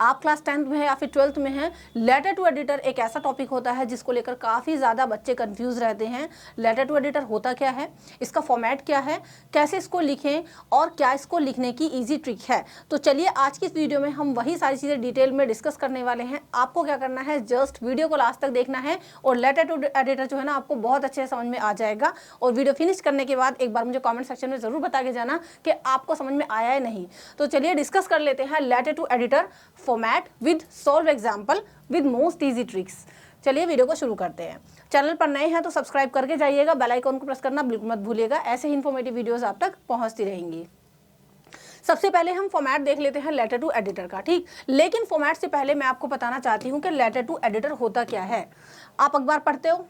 आप class 10th में है या फिर 12th में है, लेटर टू एडिटर एक ऐसा टॉपिक होता है जिसको लेकर काफ़ी ज़्यादा बच्चे कंफ्यूज रहते हैं। लेटर टू एडिटर होता क्या है, इसका फॉर्मेट क्या है, कैसे इसको लिखें और क्या इसको लिखने की इजी ट्रिक है। तो चलिए आज की इस वीडियो में हम वही सारी चीज़ें डिटेल में डिस्कस करने वाले हैं। आपको क्या करना है, जस्ट वीडियो को लास्ट तक देखना है और लेटर टू एडिटर जो है ना आपको बहुत अच्छे से समझ में आ जाएगा। और वीडियो फिनिश करने के बाद एक बार मुझे कॉमेंट सेक्शन में ज़रूर बता के जाना कि आपको समझ में आया है नहीं। तो चलिए डिस्कस कर लेते हैं letter to editor format with solve example with most easy tricks. चलिए वीडियो को शुरू करते हैं। चैनल पर नए हैं तो सब्सक्राइब करके जाइएगा, बेल आइकन को प्रेस करना बिल्कुल मत भूलिएगा, ऐसे ही इन्फॉर्मेटिव वीडियोस आप तक पहुंचती रहेंगी। सबसे पहले हम फॉर्मेट देख लेते हैं लेटर टू एडिटर का, ठीक। लेकिन फॉर्मेट से पहले मैं आपको बताना चाहती हूँ कि लेटर टू एडिटर होता क्या है। आप अखबार पढ़ते हो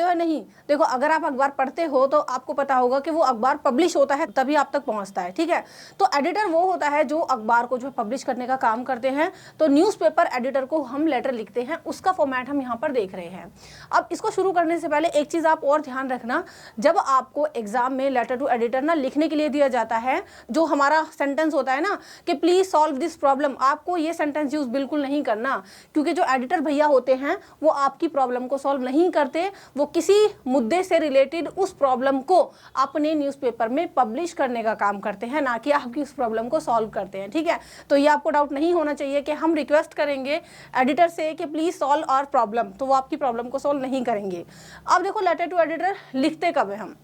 या नहीं? देखो, अगर आप अखबार पढ़ते हो तो आपको पता होगा कि वो अखबार पब्लिश होता है तभी आप तक पहुंचता है, ठीक है। तो एडिटर वो होता है जो अखबार को जो पब्लिश करने का काम करते हैं। तो न्यूज़पेपर एडिटर को हम लेटर लिखते हैं, उसका फॉर्मेट हम यहाँ पर देख रहे हैं। अब इसको शुरू करने से पहले एक चीज़ आप और ध्यान रखना, जब आपको एग्जाम में लेटर टू एडिटर ना लिखने के लिए दिया जाता है, जो हमारा सेंटेंस होता है ना कि प्लीज सॉल्व दिस प्रॉब्लम, आपको ये सेंटेंस यूज बिल्कुल नहीं करना, क्योंकि जो एडिटर भैया होते हैं वो आपकी प्रॉब्लम को सॉल्व नहीं करते, वो किसी मुद्दे से रिलेटेड उस प्रॉब्लम को अपने न्यूज़पेपर में पब्लिश करने का काम करते हैं, ना कि आपकी उस प्रॉब्लम को सॉल्व करते हैं, ठीक है। तो ये आपको डाउट नहीं होना चाहिए कि हम रिक्वेस्ट करेंगे एडिटर से कि प्लीज सॉल्व आवर प्रॉब्लम, तो वो आपकी प्रॉब्लम को सॉल्व नहीं करेंगे। अब देखो, लेटर टू एडिटर लिखते कब है हम।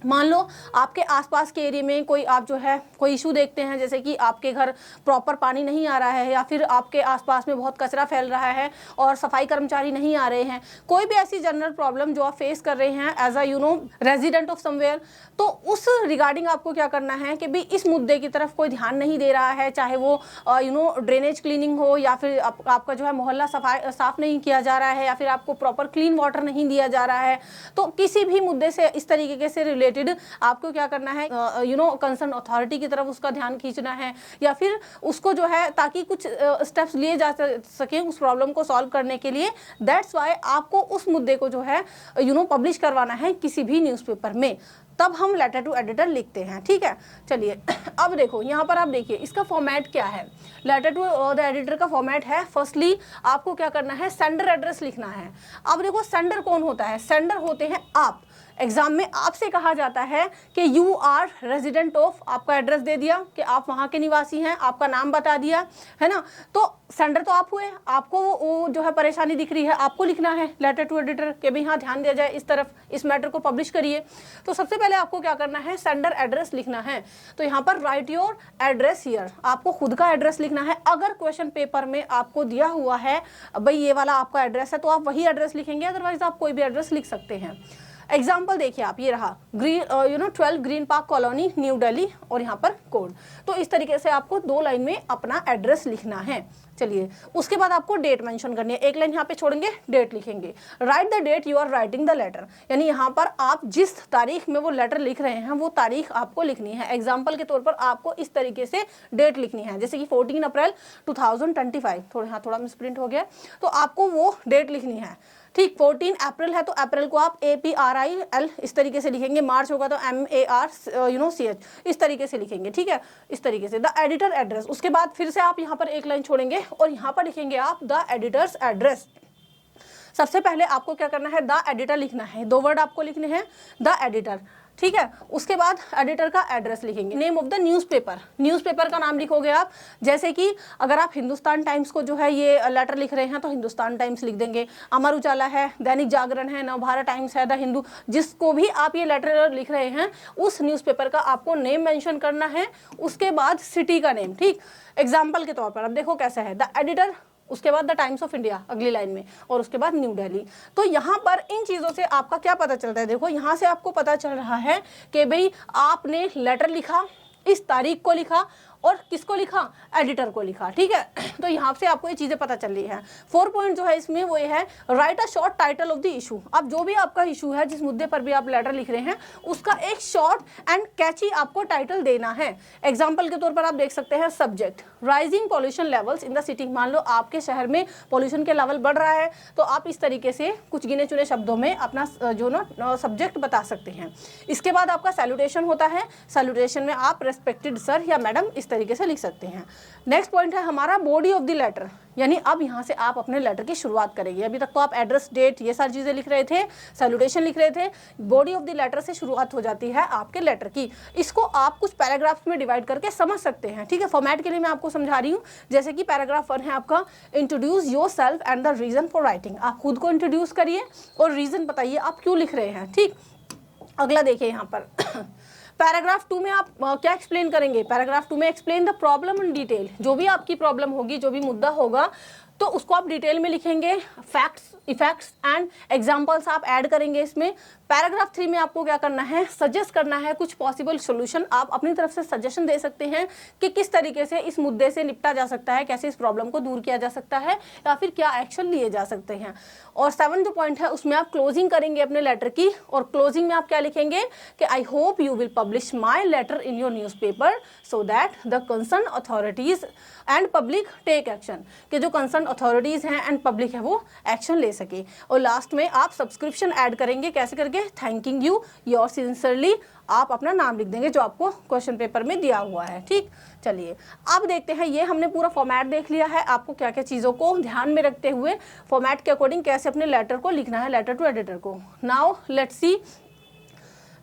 मान लो आपके आसपास के एरिया में कोई आप जो है कोई इशू देखते हैं, जैसे कि आपके घर प्रॉपर पानी नहीं आ रहा है या फिर आपके आसपास में बहुत कचरा फैल रहा है और सफाई कर्मचारी नहीं आ रहे हैं, कोई भी ऐसी जनरल प्रॉब्लम जो आप फेस कर रहे हैं as a resident of somewhere, तो उस रिगार्डिंग आपको क्या करना है कि भी इस मुद्दे की तरफ कोई ध्यान नहीं दे रहा है, चाहे वो ड्रेनेज क्लीनिंग हो या फिर आपका जो है मोहल्ला साफ नहीं किया जा रहा है या फिर आपको प्रॉपर क्लीन वाटर नहीं दिया जा रहा है, तो किसी भी मुद्दे से इस तरीके से रिलेटेड आपको क्या करना है, कंसर्न अथॉरिटी की तरफ उसका ध्यान खींचना है या फिर उसको जो है ताकि कुछ स्टेप्स लिए जा सके उस प्रॉब्लम को सॉल्व करने के लिए। दैट्स वाई आपको उस मुद्दे को जो है पब्लिश करवाना है किसी भी न्यूज़पेपर में, तब हम लेटर टू एडिटर लिखते हैं, ठीक है। चलिए अब देखो, यहाँ पर आप देखिए इसका फॉर्मेट क्या है। लेटर टू द एडिटर का फॉर्मेट है, फर्स्टली आपको क्या करना है, सेंडर एड्रेस लिखना है। अब देखो, सेंडर कौन होता है, सेंडर होते हैं आप। एग्जाम में आपसे कहा जाता है कि यू आर रेजिडेंट ऑफ, आपका एड्रेस दे दिया कि आप वहाँ के निवासी हैं, आपका नाम बता दिया, है ना। तो सेंडर तो आप हुए, आपको वो जो है परेशानी दिख रही है, आपको लिखना है लेटर टू एडिटर के भी हाँ ध्यान दिया जाए इस तरफ, इस मैटर को पब्लिश करिए। तो सबसे पहले आपको क्या करना है, सेंडर एड्रेस लिखना है। तो यहाँ पर राइट योर एड्रेस हियर, आपको खुद का एड्रेस लिखना है। अगर क्वेश्चन पेपर में आपको दिया हुआ है भाई ये वाला आपका एड्रेस है तो आप वही एड्रेस लिखेंगे, अदरवाइज आप कोई भी एड्रेस लिख सकते हैं। एग्जाम्पल देखिए आप, ये रहा 12 green park colony new Delhi और यहाँ पर कोड। तो इस तरीके से आपको 2 लाइन में अपना एड्रेस लिखना है। चलिए उसके बाद आपको डेट मेंशन करनी है, एक लाइन यहाँ पे छोड़ेंगे, डेट लिखेंगे। Write the date you are writing the letter, यानी यहाँ पर आप जिस तारीख में वो लेटर लिख रहे हैं वो तारीख आपको लिखनी है। एग्जाम्पल के तौर पर आपको इस तरीके से डेट लिखनी है, जैसे कि 14 अप्रैल 2025, थोड़ा मिसप्रिंट हो गया, तो आपको वो डेट लिखनी है, ठीक। 14 अप्रैल है तो अप्रैल को आप APRIL इस तरीके से लिखेंगे, मार्च होगा तो MARCH इस तरीके से लिखेंगे, ठीक है। इस तरीके से द एडिटर एड्रेस, उसके बाद फिर से आप यहाँ पर एक लाइन छोड़ेंगे और यहाँ पर लिखेंगे आप द एडिटर्स एड्रेस। सबसे पहले आपको क्या करना है, द एडिटर लिखना है, 2 वर्ड आपको लिखने हैं, द एडिटर, ठीक है। उसके बाद एडिटर का एड्रेस लिखेंगे। Name of the newspaper, newspaper का नाम लिखोगे आप, जैसे कि अगर आप हिंदुस्तान टाइम्स को जो है ये लेटर लिख रहे हैं तो हिंदुस्तान टाइम्स लिख देंगे, अमर उजाला है, दैनिक जागरण है, नवभारत टाइम्स है, द हिंदू, जिसको भी आप ये लेटर लिख रहे हैं उस न्यूज़पेपर का आपको नेम मेंशन करना है। उसके बाद सिटी का नेम, ठीक। एग्जाम्पल के तौर पर अब देखो कैसा है, द एडिटर, उसके बाद द टाइम्स ऑफ इंडिया अगली लाइन में, और उसके बाद न्यू दिल्ली। तो यहाँ पर इन चीज़ों से आपका क्या पता चलता है, देखो यहाँ से आपको पता चल रहा है कि भाई आपने लेटर लिखा, इस तारीख को लिखा और किसको लिखा, एडिटर को लिखा, ठीक है। तो यहाँ से आपको ये चीज़ें पता चल रही है। 4 पॉइंट जो है इसमें वो ये है, right a short title of the issue. अब जो भी आपका इशू है, जिस मुद्दे पर भी आप लेटर लिख रहे हैं, उसका एक शॉर्ट एंड कैची आपको टाइटल देना है। एग्जाम्पल के तौर पर आप देख सकते हैं, subject rising pollution levels in the city. मान लो आपके शहर में पॉल्यूशन के लेवल बढ़ रहा है, तो आप इस तरीके से कुछ गिने चुने शब्दों में अपना जो ना सब्जेक्ट बता सकते हैं। इसके बाद आपका सैल्यूटेशन होता है, सैल्यूटेशन में आप रेस्पेक्टेड सर या मैडम इस तरीके से लिख सकते हैं। नेक्स्ट पॉइंट है हमारा बॉडी ऑफ द लेटर, यानी अब यहाँ से आप अपने लेटर की शुरुआत करेंगे। अभी तक तो आप एड्रेस, डेट, ये सारी चीज़ें लिख रहे थे, सैल्यूटेशन लिख रहे थे। बॉडी ऑफ द लेटर से शुरुआत हो जाती है आपके लेटर की। इसको आप कुछ पैराग्राफ्स में डिवाइड करके समझ सकते हैं, ठीक है। फॉर्मेट के लिए मैं आपको समझा रही हूँ। जैसे कि पैराग्राफ 1 है आपका, introduce your self and the reason for writing. आप खुद को इंट्रोड्यूस करिए और रीज़न बताइए आप क्यों लिख रहे हैं, ठीक। अगला देखिए यहाँ पर पैराग्राफ 2 में आप क्या एक्सप्लेन करेंगे? पैराग्राफ 2 में explain the problem in detail. जो भी आपकी प्रॉब्लम होगी, जो भी मुद्दा होगा, तो उसको आप डिटेल में लिखेंगे। फैक्ट्स, इफेक्ट्स एंड एग्जांपल्स आप ऐड करेंगे इसमें। पैराग्राफ 3 में आपको क्या करना है? सजेस्ट करना है कुछ पॉसिबल सॉल्यूशन। आप अपनी तरफ से सजेशन दे सकते हैं कि किस तरीके से इस मुद्दे से निपटा जा सकता है, कैसे इस प्रॉब्लम को दूर किया जा सकता है, या फिर क्या एक्शन लिए जा सकते हैं। और 7 जो पॉइंट है उसमें आप क्लोजिंग करेंगे अपने लेटर की, और क्लोजिंग में आप क्या लिखेंगे कि I hope you will publish my letter in your newspaper so that the concern authorities and public take action, कि जो कंसर्न अथॉरिटीज हैं एंड पब्लिक है वो एक्शन ले सके। और लास्ट में आप सब्सक्रिप्शन ऐड करेंगे, कैसे करके? थैंकिंग यू योर सिंसियरली, आप अपना नाम लिख देंगे जो आपको क्वेश्चन पेपर में दिया हुआ है, ठीक। चलिए अब देखते हैं, ये हमने पूरा फॉर्मेट देख लिया है, आपको क्या क्या चीज़ों को ध्यान में रखते हुए फॉर्मेट के अकॉर्डिंग कैसे अपने लेटर को लिखना है, लेटर टू एडिटर को। नाउ लेट्स सी,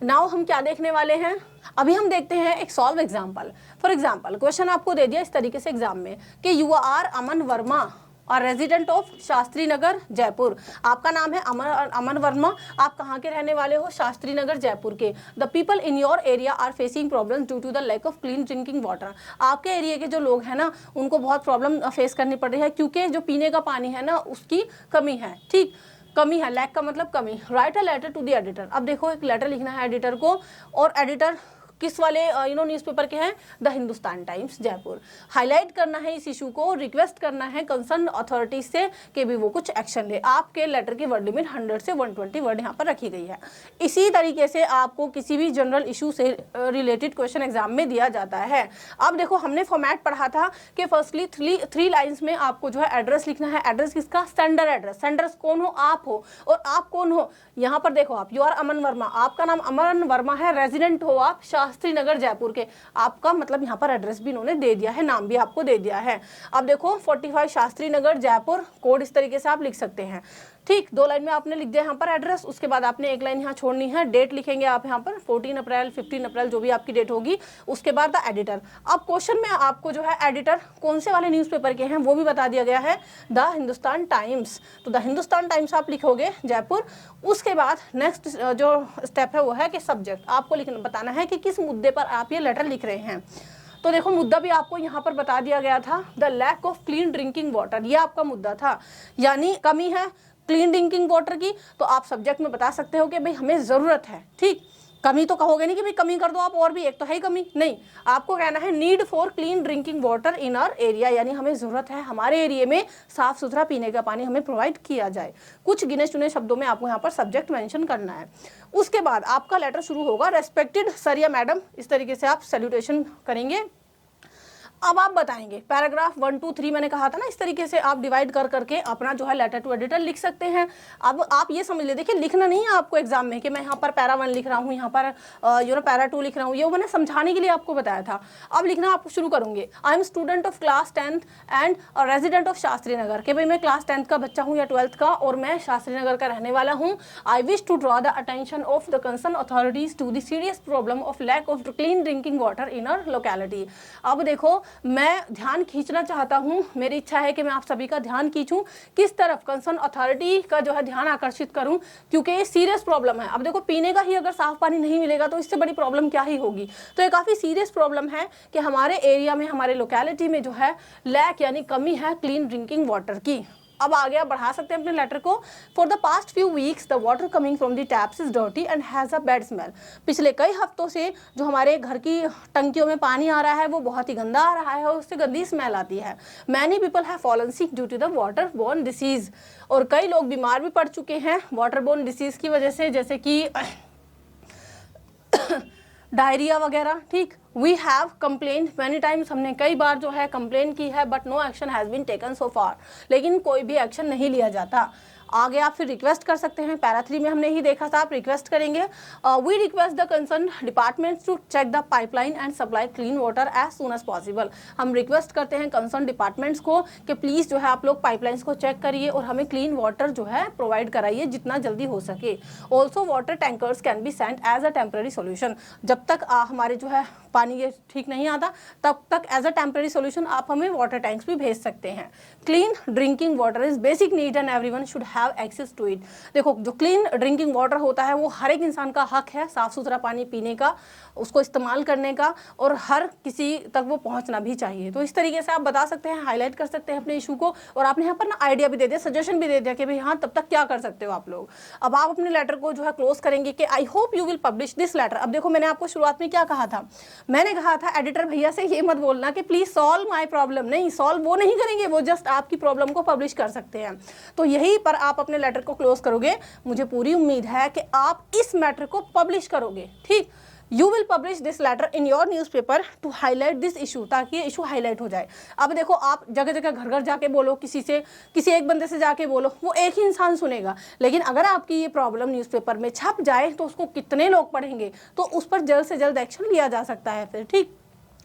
नाउ हम क्या देखने वाले हैं? अभी हम देखते हैं एक solve example. For example question आपको दे दिया इस तरीके से एग्जाम में कि यू आर अमन वर्मा और रेजिडेंट ऑफ शास्त्री नगर जयपुर। आपका नाम है अमन वर्मा, आप कहाँ के रहने वाले हो? शास्त्री नगर जयपुर के। The people in your area are facing problems due to the lack of clean drinking water. आपके एरिया के जो लोग हैं ना, उनको बहुत प्रॉब्लम फेस करनी पड़ रही है, क्योंकि जो पीने का पानी है ना उसकी कमी है, ठीक। कमी है, लैक का मतलब कमी। Write a letter to the editor. अब देखो एक लेटर लिखना है एडिटर को, और एडिटर किस वाले न्यूज़पेपर के हैं? The Hindustan times Jaipur. Highlight करना है इस इशू को, रिक्वेस्ट करना है कंसर्न अथॉरिटीज से कि भी वो कुछ एक्शन ले। आपके लेटर की वर्ड लिमिट 100 से 120 वर्ड यहाँ पर रखी गई है। इसी तरीके से आपको किसी भी जनरल इशू से रिलेटेड क्वेश्चन एग्जाम में दिया जाता है। अब देखो हमने फॉर्मेट पढ़ा था कि फर्स्टली 3 लाइन्स में आपको जो है एड्रेस लिखना है। एड्रेस किसका? Sender address. सेंडर्स कौन हो? आप हो। और आप कौन हो? यहाँ पर देखो आप, यू आर अमन वर्मा, आपका नाम अमन वर्मा है, रेजिडेंट हो आप शास्त्री नगर जयपुर के। आपका मतलब यहाँ पर एड्रेस भी इन्होंने दे दिया है, नाम भी आपको दे दिया है। अब देखो 45 शास्त्री नगर जयपुर, कोड इस तरीके से आप लिख सकते हैं, ठीक। 2 लाइन में आपने लिख दिया यहाँ पर एड्रेस, उसके बाद आपने 1 लाइन यहाँ छोड़नी है, डेट लिखेंगे आप यहाँ पर 14 अप्रैल 15 अप्रैल जो भी आपकी डेट होगी, उसके बाद द एडिटर। अब क्वेश्चन में आपको जो है एडिटर कौन से वाले न्यूज़पेपर के हैं वो भी बता दिया गया है, द हिंदुस्तान टाइम्स। तो द हिंदुस्तान टाइम्स आप लिखोगे जयपुर। उसके बाद नेक्स्ट जो स्टेप है वो है कि सब्जेक्ट आपको लिखना, बताना है कि किस मुद्दे पर आप ये लेटर लिख रहे हैं। तो देखो मुद्दा भी आपको यहाँ पर बता दिया गया था, the lack of clean drinking water, ये आपका मुद्दा था, यानी कमी है क्लीन ड्रिंकिंग वाटर की। तो आप सब्जेक्ट में बता सकते हो कि भाई हमें ज़रूरत है, ठीक। कमी तो कहोगे नहीं कि भाई कमी कर दो आप, और भी एक तो है ही कमी, नहीं। आपको कहना है need for clean drinking water in our area, यानी हमें ज़रूरत है हमारे एरिया में साफ़ सुथरा पीने का पानी हमें प्रोवाइड किया जाए। कुछ गिने चुने शब्दों में आपको यहाँ पर सब्जेक्ट मेंशन करना है। उसके बाद आपका लेटर शुरू होगा, रेस्पेक्टेड सर या मैडम, इस तरीके से आप सैल्यूटेशन करेंगे। अब आप बताएंगे पैराग्राफ 1 2 3 मैंने कहा था ना, इस तरीके से आप डिवाइड कर करके अपना जो है लेटर टू एडिटर लिख सकते हैं। अब आप ये समझ ले, देखिए लिखना नहीं है आपको एग्जाम में कि मैं यहाँ पर पैरा 1 लिख रहा हूँ, यहाँ पर पैरा 2 लिख रहा हूँ, ये मैंने समझाने के लिए आपको बताया था। अब लिखना आप शुरू करूँगे, I am student of class 10th and resident of Shastri Nagar, कि भाई मैं क्लास 10th का बच्चा हूँ या 12th का, और मैं शास्त्री नगर का रहने वाला हूँ। I wish to draw the attention of the concern authorities to the serious problem of lack of clean drinking water in our locality. अब देखो मैं ध्यान खींचना चाहता हूं, मेरी इच्छा है कि मैं आप सभी का ध्यान खींचूं, किस तरफ कंसर्न अथॉरिटी का जो है ध्यान आकर्षित करूं, क्योंकि ये सीरियस प्रॉब्लम है। अब देखो पीने का ही अगर साफ पानी नहीं मिलेगा तो इससे बड़ी प्रॉब्लम क्या ही होगी। तो ये काफ़ी सीरियस प्रॉब्लम है कि हमारे एरिया में, हमारे लोकेलिटी में जो है लैक यानी कमी है क्लीन ड्रिंकिंग वाटर की। अब आगे आप बढ़ा सकते हैं अपने लेटर को। For the past few weeks the water coming from the taps is dirty and has a bad smell. पिछले कई हफ्तों से जो हमारे घर की टंकियों में पानी आ रहा है वो बहुत ही गंदा आ रहा है और उससे गंदी स्मेल आती है। Many people have fallen sick due to the water borne disease. और कई लोग बीमार भी पड़ चुके हैं वाटर बोर्न डिसीज की वजह से, जैसे कि डायरिया वगैरह, ठीक। We have complain many times, हमने कई बार जो है कंप्लेन की है, but no action has been taken so far, लेकिन कोई भी एक्शन नहीं लिया जाता। आगे आप फिर रिक्वेस्ट कर सकते हैं, पैरा 3 में हमने ही देखा था, आप रिक्वेस्ट करेंगे, we request the concern departments to check the pipeline and supply clean water as soon as possible. हम रिक्वेस्ट करते हैं कंसर्न डिपार्टमेंट्स को कि प्लीज़ जो है आप लोग पाइपलाइंस को चेक करिए और हमें क्लीन वाटर जो है प्रोवाइड कराइए जितना जल्दी हो सके। Also water tankers can be sent as a temporary solution, जब तक हमारे जो है पानी ये ठीक नहीं आता तब तक एज अ टेम्प्रेरी सोल्यूशन आप हमें वाटर टैंक्स भी भेज सकते हैं। Clean drinking water is basic need and everyone should have access to it. देखो जो क्लीन ड्रिंकिंग वाटर होता है वो हर एक इंसान का हक है, साफ सुथरा पानी पीने का, उसको इस्तेमाल करने का, और हर किसी तक वो पहुंचना भी चाहिए। तो इस तरीके से आप बता सकते हैं, हाईलाइट कर सकते हैं अपने इशू को, और आपने यहाँ पर ना आइडिया भी दे दिया, सजेशन भी दे दिया कि भाई हाँ तब तक क्या कर सकते हो आप लोग। अब आप अपने लेटर को जो है क्लोज करेंगे कि I hope you will publish this letter. अब देखो मैंने आपको शुरुआत में क्या कहा था, मैंने कहा था एडिटर भैया से ये मत बोलना कि प्लीज सॉल्व माय प्रॉब्लम, नहीं सॉल्व वो नहीं करेंगे, वो जस्ट आपकी प्रॉब्लम को पब्लिश कर सकते हैं। तो यही पर आप अपने लेटर को क्लोज करोगे, मुझे पूरी उम्मीद है कि आप इस मैटर को पब्लिश करोगे। ठीक, you will publish this letter in your newspaper to highlight this issue, ताकि ये इशू हाईलाइट हो जाए। अब देखो आप जगह जगह घर घर जाके बोलो, किसी से किसी एक बंदे से जाके बोलो, वो एक ही इंसान सुनेगा, लेकिन अगर आपकी ये प्रॉब्लम न्यूज़पेपर में छप जाए तो उसको कितने लोग पढ़ेंगे, तो उस पर जल्द से जल्द एक्शन लिया जा सकता है फिर। ठीक,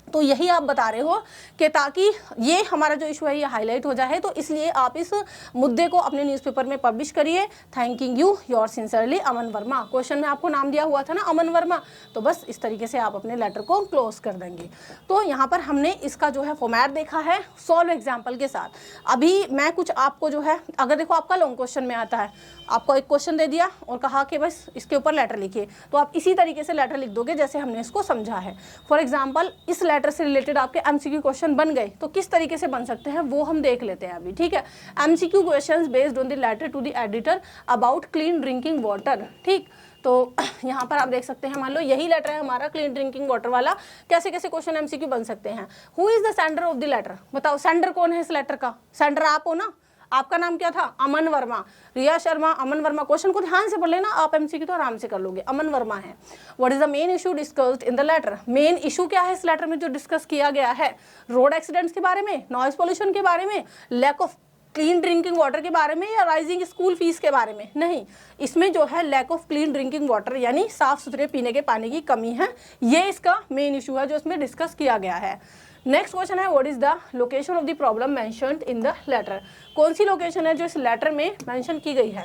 तो यही आप बता रहे हो कि ताकि ये हमारा जो इशू है ये हाईलाइट हो जाए, तो इसलिए आप इस मुद्दे को अपने न्यूज़पेपर में पब्लिश करिए। Thanking you, your sincerely Aman Verma. Question में आपको नाम दिया हुआ था ना अमन वर्मा, तो बस इस तरीके से आप अपने लेटर को क्लोज कर देंगे। तो यहाँ पर हमने इसका जो है फॉर्मेट देखा है सॉल्व एग्जाम्पल के साथ। अभी मैं कुछ आपको जो है, अगर देखो आपका लॉन्ग क्वेश्चन में आता है, आपको एक क्वेश्चन दे दिया और कहा कि बस इसके ऊपर लेटर लिखिए, तो आप इसी तरीके से लेटर लिख दोगे जैसे हमने इसको समझा है। फॉर एग्जाम्पल इस लेटर से रिलेटेड आपके एमसीक्यू क्वेश्चन बन गए, तो किस तरीके से बन सकते हैं वो हम देख लेते हैं अभी। ठीक है, MCQ questions based on the letter to the editor about clean drinking water. ठीक, तो यहाँ पर आप देख सकते हैं, मान लो यही लेटर है हमारा क्लीन ड्रिंकिंग वाटर वाला, कैसे कैसे क्वेश्चन एमसीक्यू बन सकते हैं। Who is the sender of the letter, बताओ सेंडर कौन है इस लेटर का, सेंडर आप हो ना, आपका नाम क्या था, अमन वर्मा, रिया शर्मा, अमन वर्मा। क्वेश्चन को ध्यान से पढ़ लेना, आप एमसीक्यू तो आराम से कर लोगे, अमन वर्मा है। What is the main issue discussed in the letter, main issue क्या है इस लेटर में जो डिस्कस किया गया है, रोड एक्सीडेंट्स के बारे में, नॉइज पोल्यूशन के बारे में, lack of clean drinking water के बारे में, या राइजिंग स्कूल फीस के बारे में, नहीं, इसमें जो है lack of clean drinking water यानी साफ सुथरे पीने के पानी की कमी है, ये इसका मेन इशू है जो इसमें डिस्कस किया गया है। नेक्स्ट क्वेश्चन है what is the location of the problem mentioned in the letter, कौन सी लोकेशन है जो इस लेटर में मेंशन की गई है।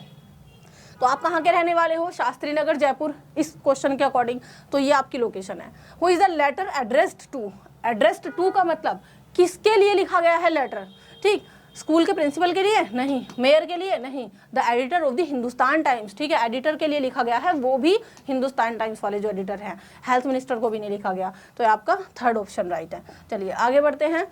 तो आप कहाँ के रहने वाले हो, शास्त्री नगर जयपुर, इस क्वेश्चन के अकॉर्डिंग तो ये आपकी लोकेशन है। Who is the letter addressed to, addressed to का मतलब किसके लिए लिखा गया है लेटर। ठीक, स्कूल के प्रिंसिपल के लिए नहीं, मेयर के लिए नहीं, the editor of the Hindustan times. ठीक है, एडिटर के लिए लिखा गया है, वो भी हिंदुस्तान टाइम्स वाले जो एडिटर हैं, हेल्थ मिनिस्टर को भी नहीं लिखा गया, तो आपका थर्ड ऑप्शन राइट है। चलिए आगे बढ़ते हैं।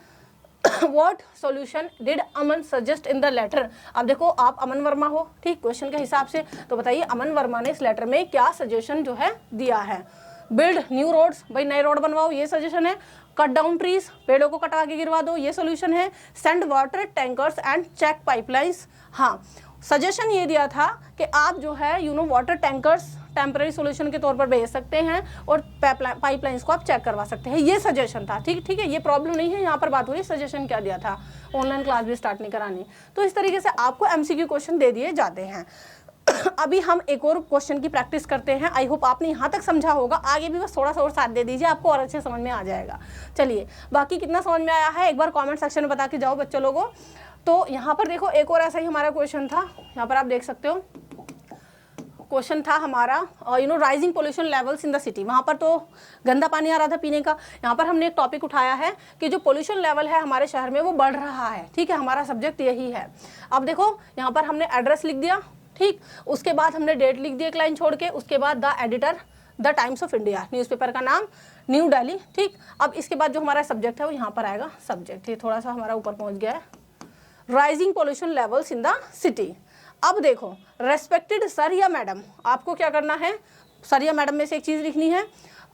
What solution did Aman suggest in the letter, अब देखो आप अमन वर्मा हो, ठीक, क्वेश्चन के हिसाब से, तो बताइए अमन वर्मा ने इस लेटर में क्या सजेशन जो है दिया है। बिल्ड न्यू रोड्स, भाई नए रोड बनवाओ, ये सजेशन है। कट डाउन ट्रीज, पेड़ों को कटवा के गिरवा दो, ये सोल्यूशन है। Send water tankers and check pipelines, हाँ सजेशन ये दिया था कि आप जो है वाटर टैंकर्स टेम्पररी सोल्यूशन के तौर पर भेज सकते हैं और पाइपलाइंस को आप चेक करवा सकते हैं, ये सजेशन था। ठीक है, ये प्रॉब्लम नहीं है, यहाँ पर बात हो रही है सजेशन क्या दिया था, ऑनलाइन क्लास भी स्टार्ट नहीं करानी। तो इस तरीके से आपको एमसीक्यू क्वेश्चन दे दिए जाते हैं। अभी हम एक और क्वेश्चन की प्रैक्टिस करते हैं। आई होप आपने यहाँ तक समझा होगा, आगे भी बस थोड़ा सा और साथ दे दीजिए, आपको और अच्छे समझ में आ जाएगा। चलिए बाकी कितना समझ में आया है एक बार कमेंट सेक्शन में बता के जाओ बच्चों लोगों। तो यहाँ पर देखो एक और ऐसा ही हमारा क्वेश्चन था, यहाँ पर आप देख सकते हो क्वेश्चन था हमारा rising pollution levels in the city. वहाँ पर तो गंदा पानी आ रहा था पीने का, यहाँ पर हमने एक टॉपिक उठाया है कि जो पोल्यूशन लेवल है हमारे शहर में वो बढ़ रहा है। ठीक है, हमारा सब्जेक्ट यही है। अब देखो यहाँ पर हमने एड्रेस लिख दिया, ठीक, उसके बाद हमने डेट लिख दी एक लाइन छोड़ के, उसके बाद the editor the times of India, newspaper का नाम न्यू दिल्ली। ठीक, अब इसके बाद जो हमारा सब्जेक्ट है वो यहाँ पर आएगा सब्जेक्ट, ये थोड़ा सा हमारा ऊपर पहुँच गया है, rising pollution levels in the city. अब देखो रेस्पेक्टेड सर या मैडम, आपको क्या करना है, सर या मैडम में से एक चीज़ लिखनी है।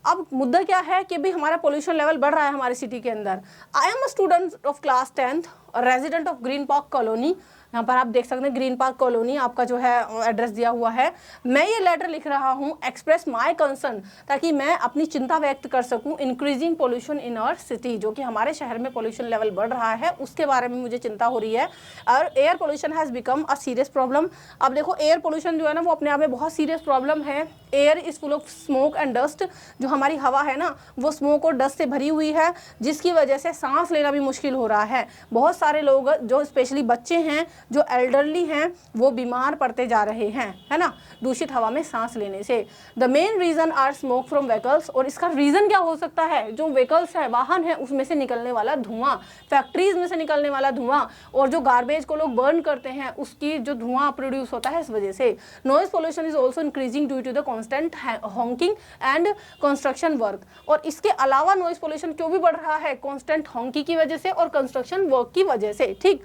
अब मुद्दा क्या है कि भाई हमारा पोल्यूशन लेवल बढ़ रहा है हमारी सिटी के अंदर। I am a student of class 10th resident of green park colony, यहाँ पर आप देख सकते हैं ग्रीन पार्क कॉलोनी आपका जो है एड्रेस दिया हुआ है। मैं ये लेटर लिख रहा हूँ एक्सप्रेस माय कंसर्न, ताकि मैं अपनी चिंता व्यक्त कर सकूँ increasing pollution in our city, जो कि हमारे शहर में पोल्यूशन लेवल बढ़ रहा है उसके बारे में मुझे चिंता हो रही है। और air pollution has become a serious problem. अब देखो एयर पोल्यूशन जो है ना वो अपने आप में बहुत सीरियस प्रॉब्लम है। Air is full of smoke and dust, जो हमारी हवा है ना वो स्मोक और डस्ट से भरी हुई है, जिसकी वजह से सांस लेना भी मुश्किल हो रहा है। बहुत सारे लोग जो स्पेशली बच्चे हैं, जो एल्डरली हैं, वो बीमार पड़ते जा रहे हैं, है ना, दूषित हवा में सांस लेने से। The main reason are smoke from vehicles, और इसका रीजन क्या हो सकता है, जो व्हीकल्स है, वाहन है, उसमें से निकलने वाला धुआं, फैक्ट्रीज में से निकलने वाला धुआं, और जो गार्बेज को लोग बर्न करते हैं उसकी जो धुआं प्रोड्यूस होता है इस वजह से। Noise pollution is also increasing due to the constant honking and construction work. और इसके अलावा नॉइज पोल्यूशन क्यों भी बढ़ रहा है, कॉन्स्टेंट हॉन्किंग की वजह से और कंस्ट्रक्शन वर्क की वजह से। ठीक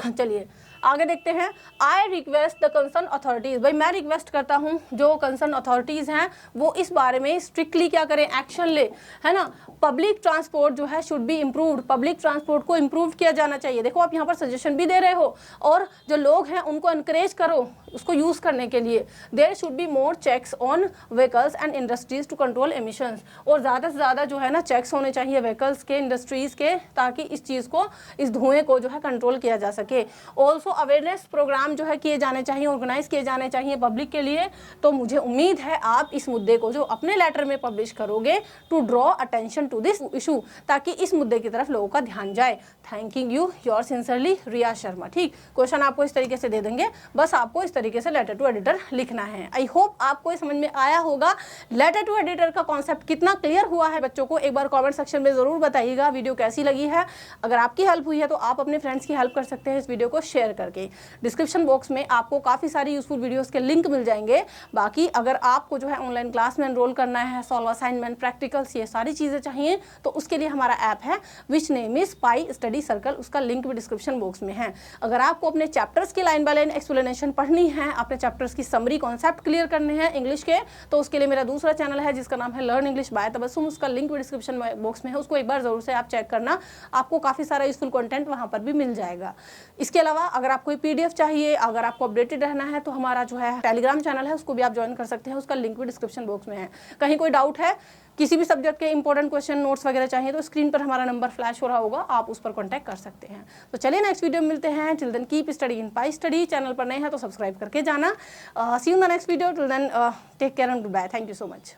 चलिए आगे देखते हैं। I request the concern authorities, भाई मैं रिक्वेस्ट करता हूँ जो कंसर्न अथॉरिटीज हैं वो इस बारे में स्ट्रिक्टली क्या करें, एक्शन ले, है ना। पब्लिक ट्रांसपोर्ट जो है should be improved, public transport को इम्प्रूव किया जाना चाहिए। देखो आप यहाँ पर सजेशन भी दे रहे हो और जो लोग हैं उनको एनकरेज करो उसको यूज़ करने के लिए। There should be more checks on vehicles and industries to control emissions, और ज़्यादा से ज़्यादा जो है ना चेक्स होने चाहिए व्हीकल्स के, इंडस्ट्रीज़ के, ताकि इस चीज़ को, इस धुएँ को जो है कंट्रोल किया जा सके। ऑल्सो अवेयरनेस प्रोग्राम जो है किए जाने चाहिए, ऑर्गेनाइज किए जाने चाहिए पब्लिक के लिए। तो मुझे उम्मीद है आप इस मुद्दे को जो अपने लेटर में पब्लिश करोगे to draw attention to this issue, ताकि इस मुद्दे की तरफ लोगों का ध्यान जाए। Thanking you, your sincerely Riya Sharma. ठीक, क्वेश्चन आपको इस तरीके से दे देंगे, बस आपको इस तरीके से लेटर टू एडिटर लिखना है। आई होप आपको समझ में आया होगा। लेटर टू एडिटर का कॉन्सेप्ट कितना क्लियर हुआ है बच्चों को, एक बार कमेंट सेक्शन में जरूर बताइएगा। वीडियो कैसी लगी है, अगर आपकी हेल्प हुई है तो आप अपने फ्रेंड्स की हेल्प कर सकते हैं इस वीडियो को शेयर करके। डिस्क्रिप्शन बॉक्स में आपको काफ़ी सारी यूजफुल वीडियोस के लिंक मिल जाएंगे। बाकी अगर आपको जो है ऑनलाइन क्लास में एनरोल करना है, सॉल्व असाइनमेंट, प्रैक्टिकल्स, ये सारी चीज़ें चाहिए तो उसके लिए हमारा ऐप है which name is pi study circle, उसका लिंक भी डिस्क्रिप्शन बॉक्स में है। अगर आपको अपने चैप्टर्स की लाइन बाय लाइन एक्सप्लेनेशन पढ़नी है, अपने चैप्टर्स की समरी कॉन्सेप्ट क्लियर करने हैं इंग्लिश के, तो उसके लिए मेरा दूसरा चैनल है जिसका नाम है लर्न इंग्लिश बाय तबस्सुम, उसका लिंक भी डिस्क्रिप्शन बॉक्स में है, उसको एक बार जरूर से आप चेक करना, आपको काफ़ी सारा यूजफुल कंटेंट वहाँ पर भी मिल जाएगा। इसके अलावा अगर आपको PDF चाहिए, अगर आपको अपडेटेड रहना है तो हमारा जो है टेलीग्राम चैनल है उसको भी आप ज्वाइन कर सकते हैं, उसका लिंक भी डिस्क्रिप्शन बॉक्स में है। कहीं कोई डाउट है, किसी भी सब्जेक्ट के इंपॉर्टेंट क्वेश्चन, नोट्स वगैरह चाहिए तो स्क्रीन पर हमारा नंबर फ्लैश हो रहा होगा, आप उस पर कॉन्टैक्ट कर सकते हैं। तो चलिए नेक्स्ट वीडियो में मिलते हैं। Till then keep study in pi study. Channel पर नए हैं तो सब्सक्राइब करके जाना। See you in the next video. Till then take care and goodbye. Thank you so much.